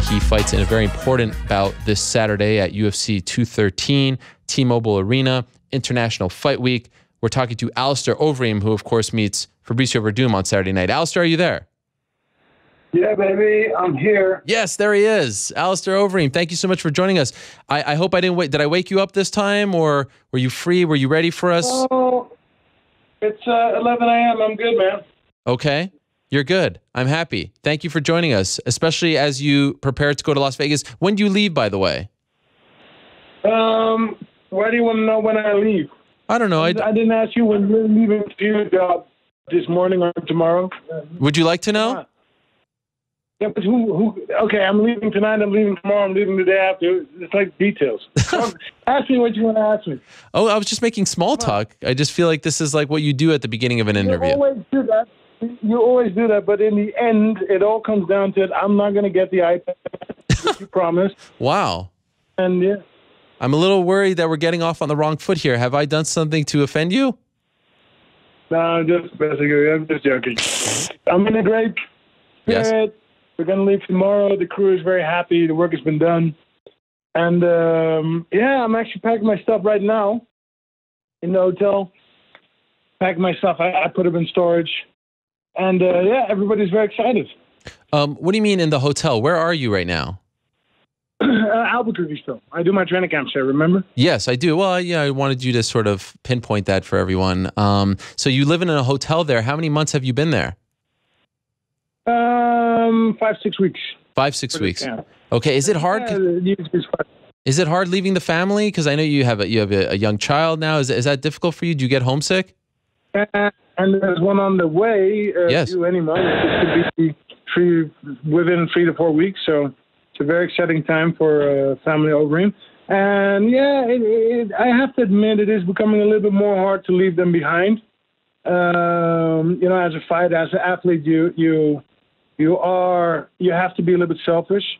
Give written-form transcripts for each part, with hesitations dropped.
He fights in a very important bout this Saturday at UFC 213, T-Mobile Arena, International Fight Week. We're talking to Alistair Overeem, who, of course, meets Fabricio Werdum on Saturday night. Alistair, are you there? Yeah, baby, I'm here. Yes, there he is. Alistair Overeem, thank you so much for joining us. I hope I didn't wait. Did I wake you up this time, or were you free? Were you ready for us? Oh, it's 11 a.m. I'm good, man. Okay. You're good. I'm happy. Thank you for joining us, especially as you prepare to go to Las Vegas. When do you leave, by the way? Why do you want to know when I leave? I don't know. I didn't ask you when you're leaving for your job this morning or tomorrow. Would you like to know? Yeah, but who? Okay, I'm leaving tonight. I'm leaving tomorrow. I'm leaving the day after. It's like details. Ask me what you want to ask me. Oh, I was just making small talk. I just feel like this is like what you do at the beginning of an interview. You always do that. You always do that, but in the end, it all comes down to it. I'm not going to get the iPad, which you promised. Wow. And yeah. I'm a little worried that we're getting off on the wrong foot here. Have I done something to offend you? No, I'm just joking. I'm in a great spirit. Yes. We're going to leave tomorrow. The crew is very happy. The work has been done. And, yeah, I'm actually packing my stuff right now in the hotel. Packing my stuff. I put them in storage. And, yeah, everybody's very excited. What do you mean in the hotel? Where are you right now? Albuquerque still. I do my training camps there, remember? Yes, I do. Well, yeah, I wanted you to sort of pinpoint that for everyone. So you live in a hotel there. How many months have you been there? 5-6 weeks. 5-6 weeks. Okay. Is it hard? Is it hard leaving the family? Because I know you have a young child now. Is that difficult for you? Do you get homesick? And there's one on the way. Yes. Due any month. It could be within 3 to 4 weeks. So it's a very exciting time for family Overeem. And yeah, I have to admit it is becoming a little bit more hard to leave them behind. You know, as a fighter, as an athlete, you have to be a little bit selfish.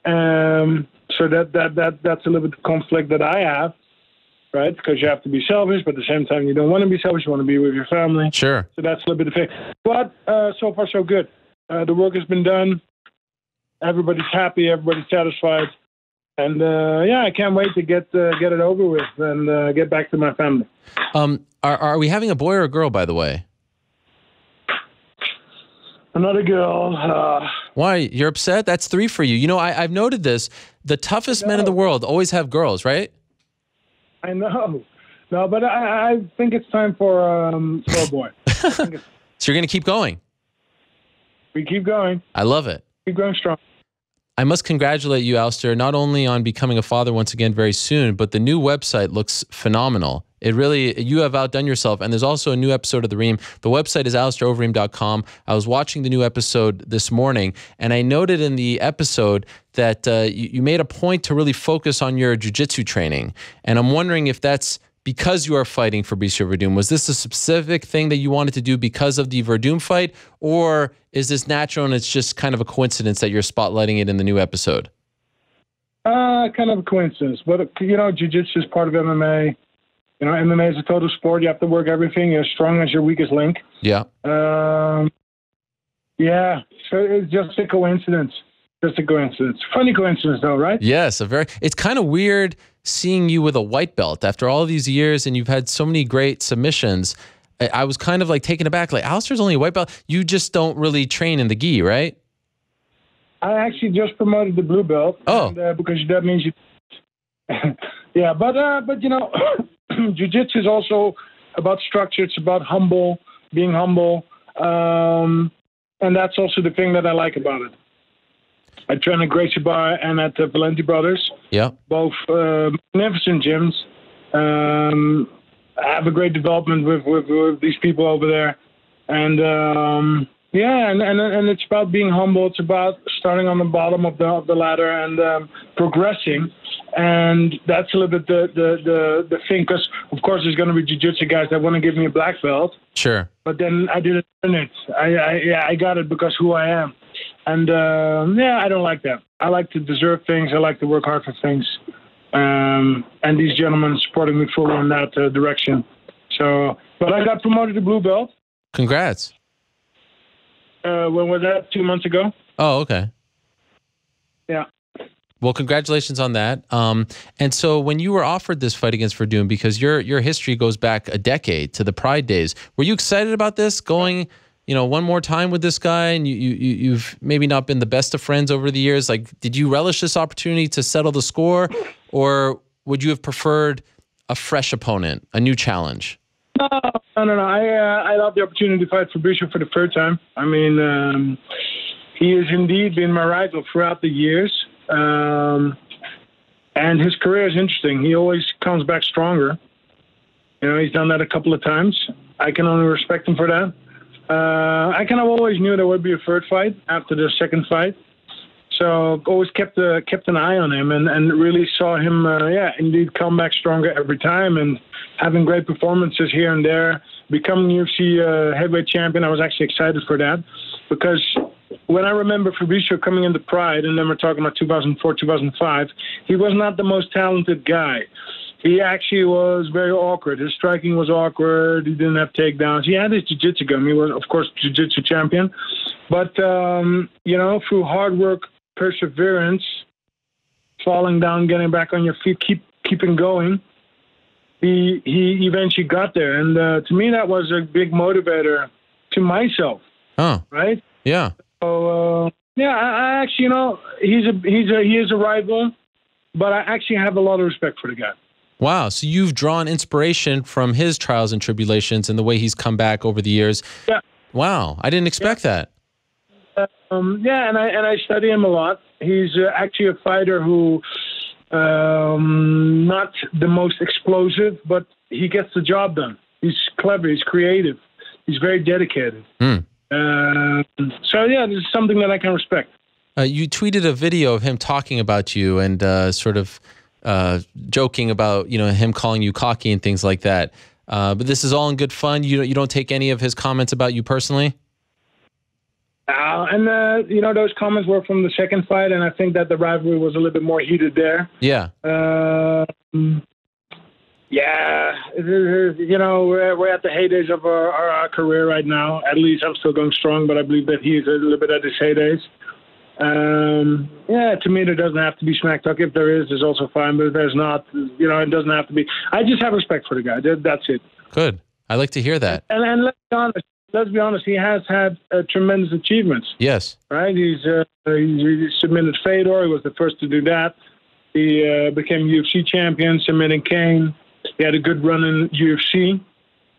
So that's a little bit of conflict that I have, right? Because you have to be selfish, but at the same time, you don't want to be selfish. You want to be with your family. Sure. So that's a little bit of thing. But so far, so good. The work has been done. Everybody's happy. Everybody's satisfied. And yeah, I can't wait to get it over with and get back to my family. Are we having a boy or a girl, by the way? Another girl. Why? You're upset? That's 3 for you. You know, I've noted this. The toughest men in the world always have girls, right? I know. No, but I think it's time for a boy. So you're going to keep going? We keep going. I love it. Keep going strong. I must congratulate you, Alistair, not only on becoming a father once again very soon, but the new website looks phenomenal. It really, you have outdone yourself. And there's also a new episode of The Ream. The website is AlistairOvereem.com. I was watching the new episode this morning, and I noted in the episode that you made a point to really focus on your jiu-jitsu training. And I'm wondering if that's because you are fighting Fabricio Werdum. Was this a specific thing that you wanted to do because of the Werdum fight, or is this natural and it's just kind of a coincidence that you're spotlighting it in the new episode? Kind of a coincidence. But, you know, jiu-jitsu is part of MMA. You know, MMA is a total sport. You have to work everything. You're as strong as your weakest link. Yeah. Yeah. So it's just a coincidence. Just a coincidence. Funny coincidence, though, right? Yes. It's kind of weird seeing you with a white belt after all these years, and you've had so many great submissions. I was kind of like taken aback. Like, Alistair's only a white belt. You just don't really train in the gi, right? I actually just promoted the blue belt. Oh. And, because that means you. Yeah, but you know, jiu-jitsu is also about structure. It's about being humble, and that's also the thing that I like about it. I train at Gracie Bar and at the Valenti Brothers. Yeah. Both magnificent gyms. I have a great development with these people over there. And yeah, and it's about being humble. It's about starting on the bottom of the ladder and progressing. And that's a little bit the thing, because of course there's going to be jiu-jitsu guys that want to give me a black belt. Sure. But then I didn't earn it. I got it because who I am. And yeah, I don't like that. I like to deserve things. I like to work hard for things. And these gentlemen supported me fully in that direction. So, but I got promoted to blue belt. Congrats. When was that? 2 months ago. Oh, okay. Yeah. Well, congratulations on that. And so when you were offered this fight against Werdum, because your history goes back a decade to the Pride days, were you excited about this, going, one more time with this guy? And you've maybe not been the best of friends over the years. Like, did you relish this opportunity to settle the score, or would you have preferred a fresh opponent, a new challenge? No. I love the opportunity to fight Fabricio for the third time. I mean, he has indeed been my rival throughout the years. And his career is interesting. He always comes back stronger. He's done that a couple of times. I can only respect him for that. I kind of always knew there would be a third fight after the second fight. So always kept an eye on him and really saw him, indeed come back stronger every time and having great performances here and there. Becoming UFC heavyweight champion, I was actually excited for that because when I remember Fabricio coming into Pride, and then we're talking about 2004, 2005, he was not the most talented guy. He actually was very awkward. His striking was awkward. He didn't have takedowns. He had his jiu-jitsu game. He was, of course, jiu-jitsu champion. But, through hard work, perseverance, falling down, getting back on your feet, keeping going, he eventually got there. And to me, that was a big motivator to myself. Oh. Right? Yeah. So, I actually, he is a rival, but I actually have a lot of respect for the guy. Wow. So you've drawn inspiration from his trials and tribulations and the way he's come back over the years. Yeah. Wow. I didn't expect that. And I study him a lot. He's actually a fighter who, not the most explosive, but he gets the job done. He's clever. He's creative. He's very dedicated. This is something that I can respect. You tweeted a video of him talking about you and sort of joking about him calling you cocky and things like that. But this is all in good fun. You don't take any of his comments about you personally? Those comments were from the second fight, and I think that the rivalry was a little bit more heated there. Yeah. We're at the heydays of our career right now. At least I'm still going strong, but I believe that he is a little bit at his heydays. To me, there doesn't have to be smack talk. If there is, there's also fine, but if there's not, it doesn't have to be. I just have respect for the guy. That's it. Good. I like to hear that. And let's be honest, he has had tremendous achievements. Yes. Right? He submitted Fedor. He was the first to do that. He became UFC champion, submitting Kane. He had a good run in UFC.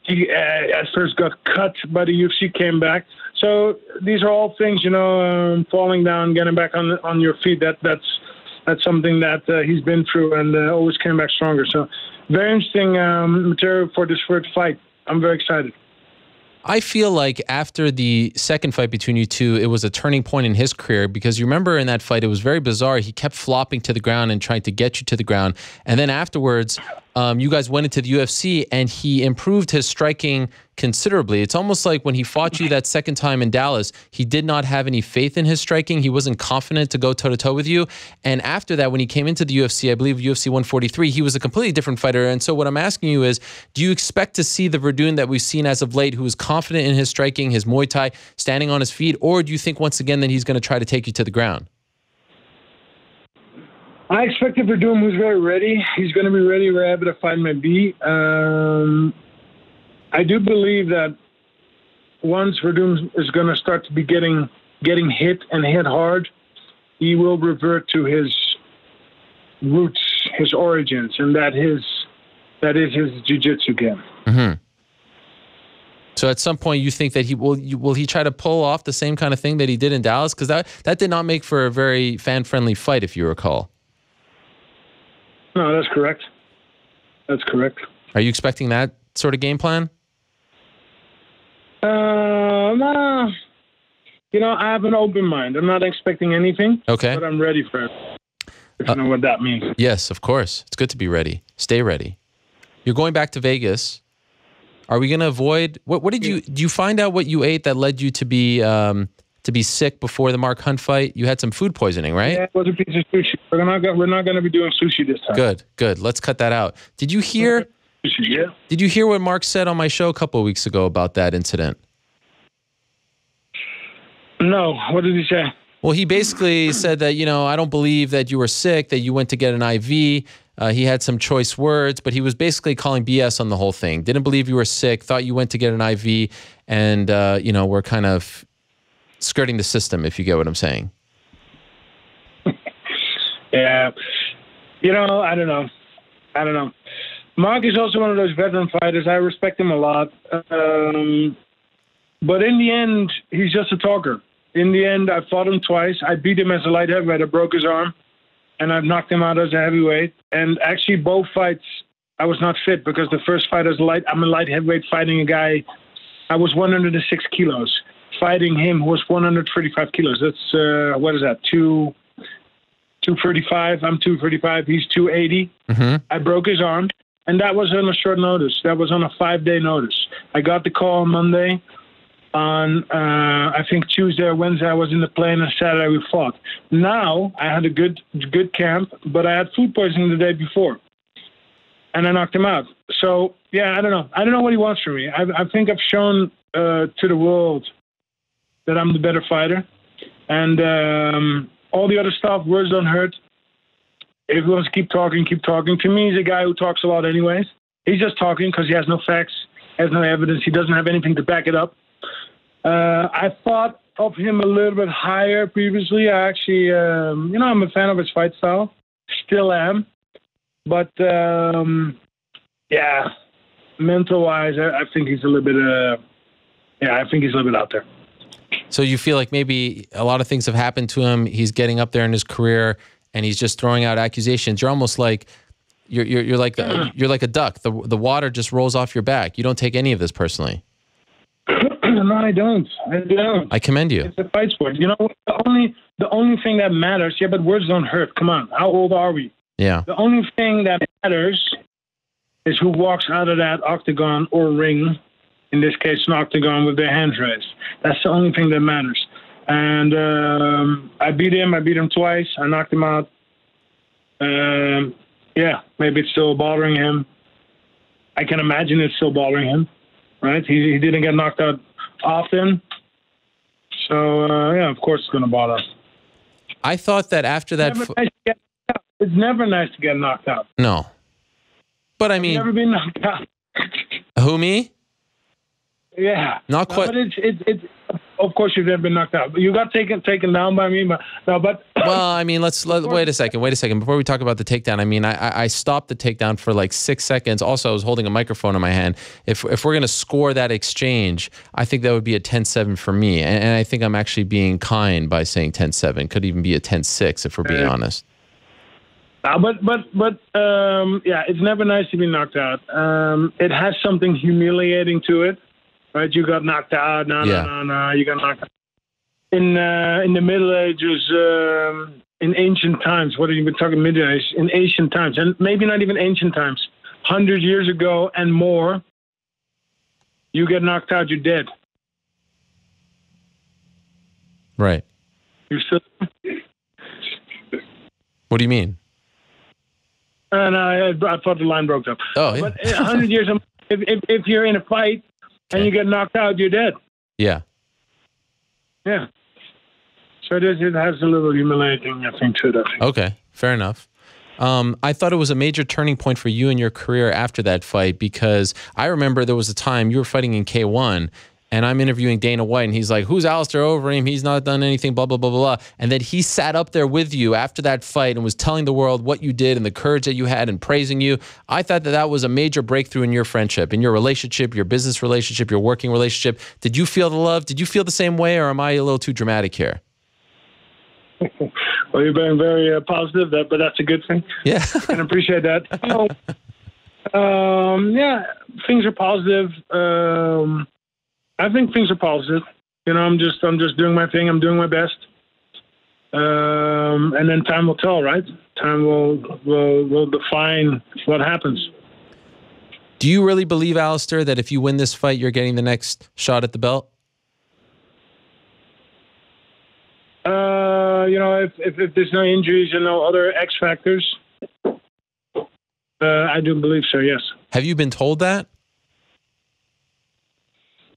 He at first got cut by the UFC, came back. So these are all things, falling down, getting back on your feet. That's something that he's been through and always came back stronger. So very interesting material for this third fight. I'm very excited. I feel like after the second fight between you two, it was a turning point in his career because you remember in that fight, it was very bizarre. He kept flopping to the ground and trying to get you to the ground. And then afterwards, you guys went into the UFC and he improved his striking considerably. It's almost like when he fought you that second time in Dallas, he did not have any faith in his striking. He wasn't confident to go toe-to-toe with you. And after that, when he came into the UFC, I believe UFC 143, he was a completely different fighter. And so what I'm asking you is, do you expect to see the Werdum that we've seen as of late, who is confident in his striking, his Muay Thai, standing on his feet, or do you think once again that he's going to try to take you to the ground? I expect Werdum who's very ready. He's going to be ready wherever the fight may be. I do believe that once Werdum is going to start to be getting hit and hit hard, he will revert to his roots, his origins, and that is his jiu-jitsu game. Mm-hmm. So at some point, you think that will he try to pull off the same kind of thing that he did in Dallas? Because that did not make for a very fan-friendly fight, if you recall. No, that's correct. That's correct. Are you expecting that sort of game plan? No. I have an open mind. I'm not expecting anything. Okay. But I'm ready for it. If you know what that means. Yes, of course. It's good to be ready. Stay ready. You're going back to Vegas. Are we going to avoid what did you do you find out what you ate that led you to be sick before the Mark Hunt fight? You had some food poisoning, right? Yeah, it was a piece of sushi. We're not going to be doing sushi this time. Good. Let's cut that out. Did you hear Did you hear what Mark said on my show a couple of weeks ago about that incident? No. What did he say? Well, he basically said that, I don't believe that you were sick, that you went to get an IV. He had some choice words, but he was basically calling BS on the whole thing. Didn't believe you were sick, thought you went to get an IV, and, we're kind of skirting the system, if you get what I'm saying. Yeah. I don't know. Mark is also one of those veteran fighters. I respect him a lot. But in the end, he's just a talker. In the end, I fought him twice. I beat him as a light heavyweight. I broke his arm, and I've knocked him out as a heavyweight. And actually, both fights, I was not fit because the first fight I'm a light heavyweight fighting a guy. I was 106 kilos. Fighting him who was 135 kilos. That's, 235. I'm 235. He's 280. Mm-hmm. I broke his arm, and that was on a short notice. That was on a 5-day notice. I got the call on Monday. On, I think Tuesday or Wednesday, I was in the plane, and Saturday we fought. Now, I had a good camp, but I had food poisoning the day before, and I knocked him out. So, yeah, I don't know. I don't know what he wants from me. I think I've shown to the world that I'm the better fighter, and all the other stuff, words don't hurt. If he wants to keep talking, keep talking. To me, he's a guy who talks a lot anyways. He's just talking because he has no facts, has no evidence. He doesn't have anything to back it up. I thought of him a little bit higher previously. I actually, I'm a fan of his fight style. Still am. But, mental-wise, I think he's a little bit, I think he's a little bit out there. So you feel like maybe a lot of things have happened to him. He's getting up there in his career, and he's just throwing out accusations. You're almost like you're like a duck. The water just rolls off your back. You don't take any of this personally. No, I don't. I commend you. It's a fight sport. The only thing that matters. Yeah, but words don't hurt. Come on. How old are we? Yeah. The only thing that matters is who walks out of that octagon or ring. In this case, an octagon with their hands raised. That's the only thing that matters. And I beat him twice. I knocked him out. Maybe it's still bothering him. I can imagine it's still bothering him, right? He didn't get knocked out often. So, of course it's going to bother. I thought that after that... It's never nice to get knocked out. No. But I mean... Have you ever been knocked out? Who, me? Yeah. Not quite. But it's of course you've never been knocked out. You got taken down by me, but no, but well, I mean, let's wait a second. Before we talk about the takedown, I mean, I stopped the takedown for like 6 seconds. Also, I was holding a microphone in my hand. If we're gonna score that exchange, I think that would be a 10-7 for me. And I think I'm actually being kind by saying 10-7. Could even be a 10-6 if we're being honest. It's never nice to be knocked out. It has something humiliating to it. Right, you got knocked out. No, you got knocked out. In the Middle Ages, in ancient times, what are you been talking Middle Age? In ancient times, and maybe not even ancient times, 100 years ago and more, you get knocked out, you're dead. Right. You're still. What do you mean? And I thought the line broke up. Oh, yeah. But 100 years, if you're in a fight. And you get knocked out, you're dead. Yeah. Yeah. So it has a little humiliating, I think, to it. Okay, fair enough. I thought it was a major turning point for you in your career after that fight because I remember there was a time you were fighting in K1 and I'm interviewing Dana White and he's like, who's Alistair Overeem? He's not done anything, blah, blah, blah, blah, blah. And then he sat up there with you after that fight and was telling the world what you did and the courage that you had and praising you. I thought that was a major breakthrough in your friendship, in your relationship, your business relationship, your working relationship. Did you feel the love? Did you feel the same way or am I a little too dramatic here? Well, you're being very positive, but that's a good thing. Yeah. I can appreciate that. Things are positive. I think things are positive. I'm just doing my thing. I'm doing my best. And then time will tell, right? Time will define what happens. Do you really believe, Alistair, that if you win this fight, you're getting the next shot at the belt? If there's no injuries and no other X factors, I do believe so, yes. Have you been told that?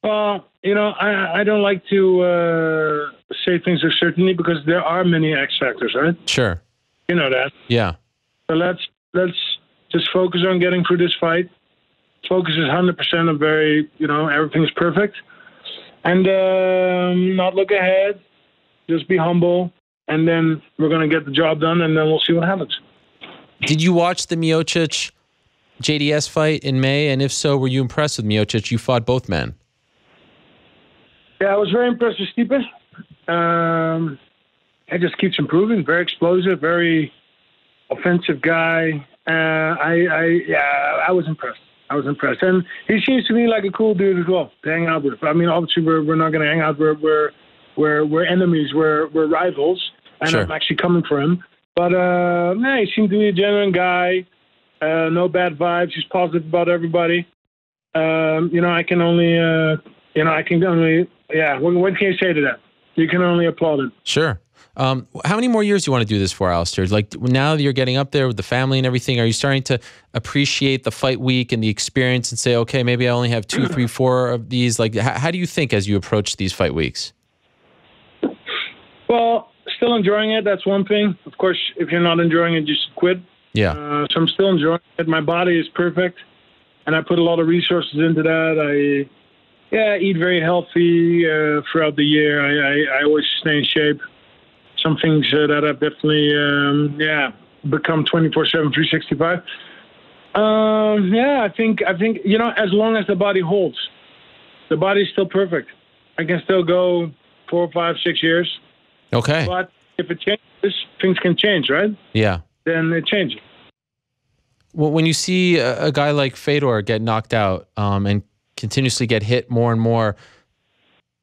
Well, you know, I don't like to say things with certainty because there are many X factors, right? Sure. You know that. Yeah. So let's just focus on getting through this fight. Focus is 100% on everything's perfect. And not look ahead. Just be humble. And then we're going to get the job done, and then we'll see what happens. Did you watch the Miocic JDS fight in May? And if so, were you impressed with Miocic? You fought both men. Yeah, I was very impressed with Stipe. He just keeps improving. Very explosive, very offensive guy. I was impressed. And he seems to me like a cool dude as well to hang out with. I mean, obviously we're not going to hang out. We're enemies. We're rivals, and sure. I'm actually coming for him. But he seemed to be a genuine guy. No bad vibes. He's positive about everybody. I can only. What can you say to that? You can only applaud him. Sure. How many more years do you want to do this for, Alistair? Like, now that you're getting up there with the family and everything, are you starting to appreciate the fight week and the experience and say, okay, maybe I only have 2, 3, 4 of these? Like, how do you think as you approach these fight weeks? Well, still enjoying it. That's one thing. Of course, if you're not enjoying it, just quit. Yeah. So I'm still enjoying it. My body is perfect, and I put a lot of resources into that. I eat very healthy throughout the year. I always stay in shape. Some things that I've definitely, become 24/7, 365. I think, as long as the body holds, the body's still perfect. I can still go 4, 5, 6 years. Okay. But if it changes, things can change, right? Yeah. Then it changes. Well, when you see a guy like Fedor get knocked out and continuously get hit more and more,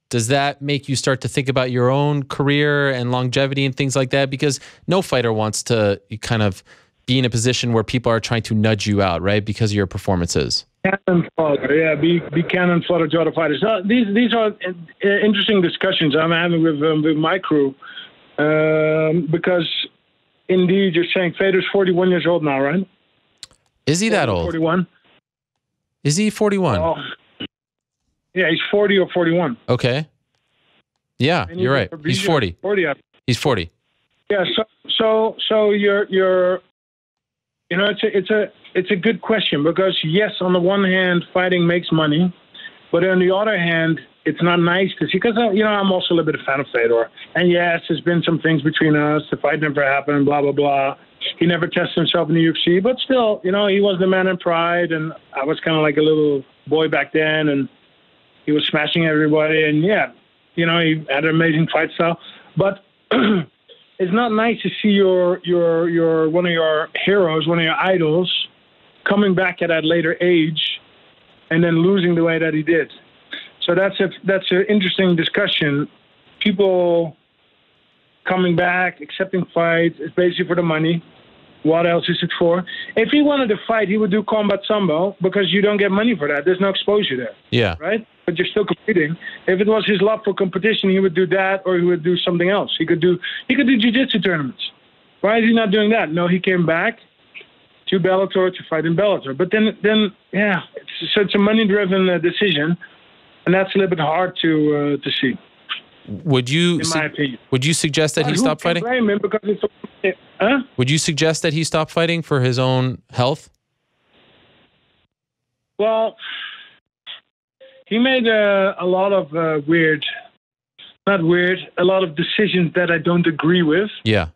does that make you start to think about your own career and longevity and things like that? Because no fighter wants to kind of be in a position where people are trying to nudge you out, right, because of your performances. Cannon fodder, yeah, be cannon fodder to other fighters. These are interesting discussions I'm having with my crew because, indeed, you're saying Fedor's 41 years old now, right? Is he that old? 41. Is he 41? Oh. Yeah, he's 40 or 41. Okay. Yeah, you're right. He's 40. 40. He's 40. Yeah. So you're it's a good question because yes, on the one hand, fighting makes money, but on the other hand, it's not nice to see because I'm also a little bit a fan of Fedor, and yes, there's been some things between us. The fight never happened. Blah blah blah. He never tested himself in the UFC, but still, he was the man in Pride, and I was kind of like a little boy back then, and he was smashing everybody, and he had an amazing fight style. But it's not nice to see your one of your heroes, one of your idols, coming back at that later age, and then losing the way that he did. So that's an interesting discussion. People coming back, accepting fights, it's basically for the money. What else is it for? If he wanted to fight, he would do combat sambo because you don't get money for that. There's no exposure there. Yeah. Right? But you're still competing. If it was his love for competition, he would do that or he would do something else. He could do jiu-jitsu tournaments. Why is he not doing that? No, he came back to Bellator to fight in Bellator. But then it's a money-driven decision, and that's a little bit hard to see. Would you, in my opinion, would you suggest that he stop fighting? Blame him because Would you suggest that he stop fighting for his own health? Well, he made a lot of a lot of decisions that I don't agree with. Yeah.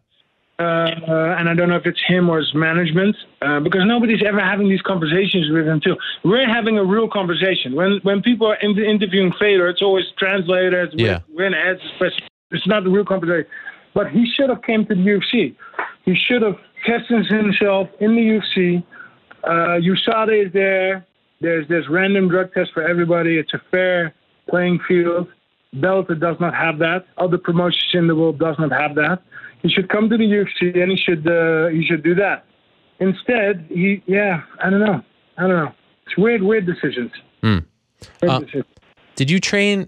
And I don't know if it's him or his management, because nobody's ever having these conversations with him too. We're having a real conversation. When people are interviewing Fedor, it's always translators. We're in ads. It's not the real conversation. But he should have came to the UFC. He should have tested himself in the UFC. USADA is there. There's random drug tests for everybody. It's a fair playing field. Bellator does not have that. Other promotions in the world does not have that. He should come to the UFC and he should do that. Instead, I don't know. It's weird decisions. Decisions. Did you train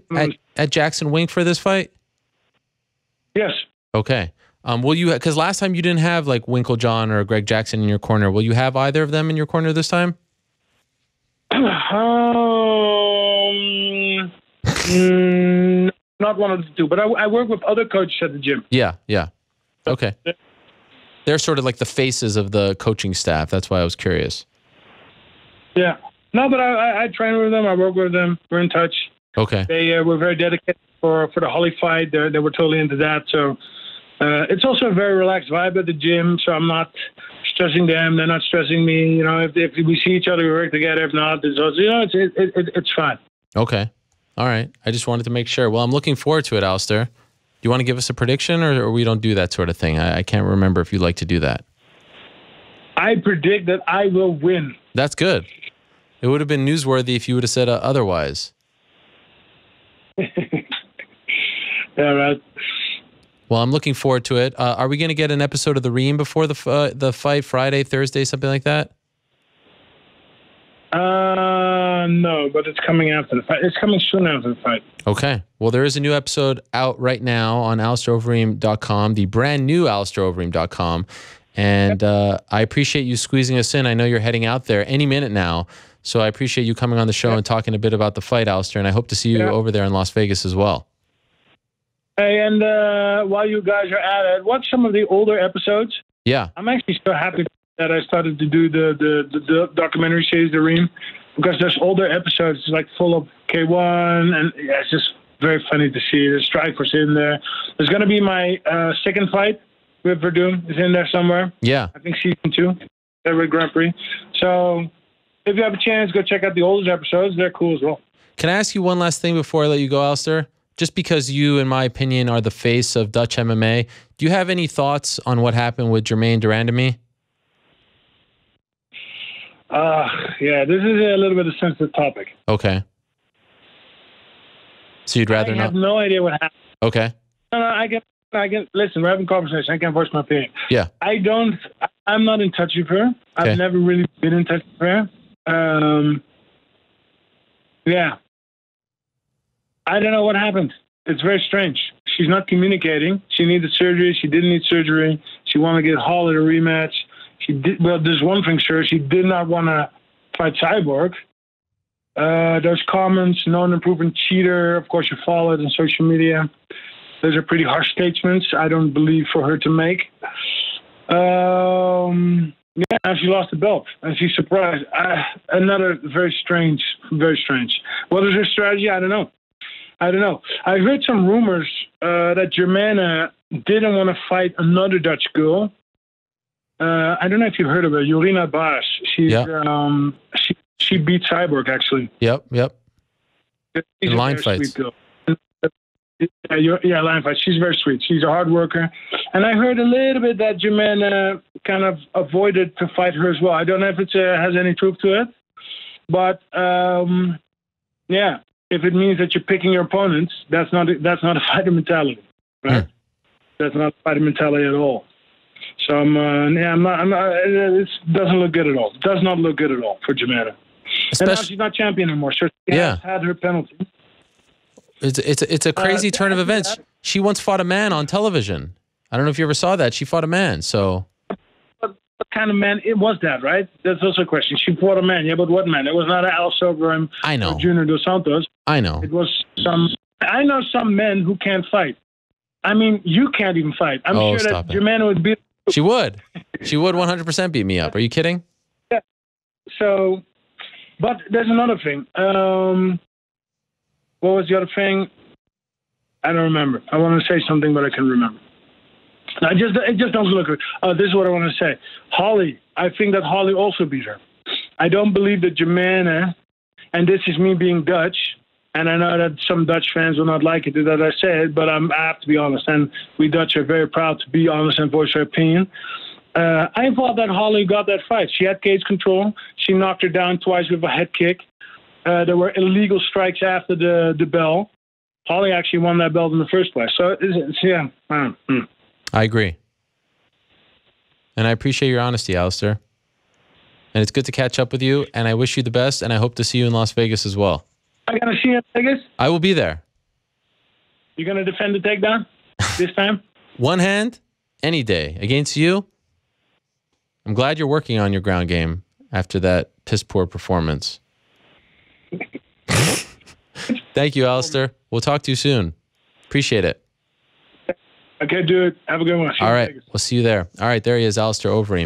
at Jackson Wink for this fight? Yes. Okay. Will you? Because last time you didn't have like Winklejohn or Greg Jackson in your corner. Will you have either of them in your corner this time? Not one of the two, but I work with other coaches at the gym. Yeah, yeah. Okay. They're sort of like the faces of the coaching staff. That's why I was curious. Yeah. No, but I train with them. I work with them. We're in touch. Okay. They were very dedicated for the Holly fight. They were totally into that. So it's also a very relaxed vibe at the gym. So I'm not stressing them. They're not stressing me. You know, if we see each other, we work together. If not, it's also, it's fine. Okay. All right. I just wanted to make sure. Well, I'm looking forward to it, Alistair. Do you want to give us a prediction, or we don't do that sort of thing? I can't remember if you like to do that. I predict that I will win. That's good. It would have been newsworthy if you would have said otherwise. Yeah, right. Well, I'm looking forward to it. Are we going to get an episode of The Ream before the fight, Friday, Thursday, something like that? No, but it's coming after the fight. It's coming soon after the fight. Okay. Well, there is a new episode out right now on AlistairOvereem.com, the brand new AlistairOvereem.com. And I appreciate you squeezing us in. I know you're heading out there any minute now. So I appreciate you coming on the show and talking a bit about the fight, Alistair. And I hope to see you over there in Las Vegas as well. Hey, and while you guys are at it, watch some of the older episodes. Yeah. I'm actually so happy that I started to do the documentary series, The Ream, because there's older episodes like full of K1, and yeah, it's just very funny to see. The strikers in there. There's going to be my second fight with Werdum is in there somewhere. Yeah. I think season 2, every Grand Prix. So if you have a chance, go check out the older episodes. They're cool as well. Can I ask you one last thing before I let you go, Alistair? Just because you, in my opinion, are the face of Dutch MMA, do you have any thoughts on what happened with Jermaine Durandamy? Yeah, this is a little bit of a sensitive topic. Okay. So you'd rather not? I have no idea what happened. Okay. No, I get. Listen, we're having a conversation. I can't voice my opinion. Yeah. I'm not in touch with her. Okay. I've never really been in touch with her. Yeah. I don't know what happened. It's very strange. She's not communicating. She needed surgery. She didn't need surgery. She wanted to get Hall at a rematch. She did. Well, there's one thing sure. She did not want to fight Cyborg. Those comments, known and proven cheater. Of course, you follow it on social media. Those are pretty harsh statements. I don't believe for her to make. Yeah, and she lost the belt, and she's surprised. Another very strange, very strange. What is her strategy? I don't know. I heard some rumors that Germaine didn't want to fight another Dutch girl. I don't know if you heard of her, Jorina Baas. She beat Cyborg, actually. Yep. She's in line fights. Yeah, line fights. She's very sweet. She's a hard worker. And I heard a little bit that Germaine kind of avoided to fight her as well. I don't know if it has any truth to it. But, yeah, if it means that you're picking your opponents, that's not a fighter mentality, right? That's not a fighter mentality at all. So I'm not. It doesn't look good at all. Does not look good at all for Germaine. And now she's not champion anymore. So she has had her penalty. It's a crazy turn of events. She once fought a man on television. I don't know if you ever saw that. She fought a man. So what kind of man it was that, right? That's also a question. She fought a man. Yeah, but what man? It was not Alistair Overeem or Junior Dos Santos. I know. It was I know some men who can't fight. I mean, you can't even fight. I'm sure that Germaine would beat. She would. She would 100% beat me up. Are you kidding? Yeah. So, but there's another thing. What was the other thing? I don't remember. I want to say something, but I can't remember. It just doesn't look good. This is what I want to say. Holly, I think that Holly also beat her. I don't believe that Germaine, and this is me being Dutch, and I know that some Dutch fans will not like it that I say it, but I have to be honest, and we Dutch are very proud to be honest and voice our opinion. I thought that Holly got that fight. She had cage control. She knocked her down twice with a head kick. There were illegal strikes after the bell. Holly actually won that belt in the first place. So, yeah. I agree. And I appreciate your honesty, Alistair. And it's good to catch up with you, and I wish you the best, and I hope to see you in Las Vegas as well. I'm going to see you in Vegas? I will be there. You're going to defend the takedown this time? One hand, any day. Against you, I'm glad you're working on your ground game after that piss-poor performance. Thank you, Alistair. We'll talk to you soon. Appreciate it. Okay, dude. Have a good one. All right. We'll see you there. All right. There he is, Alistair Overeem.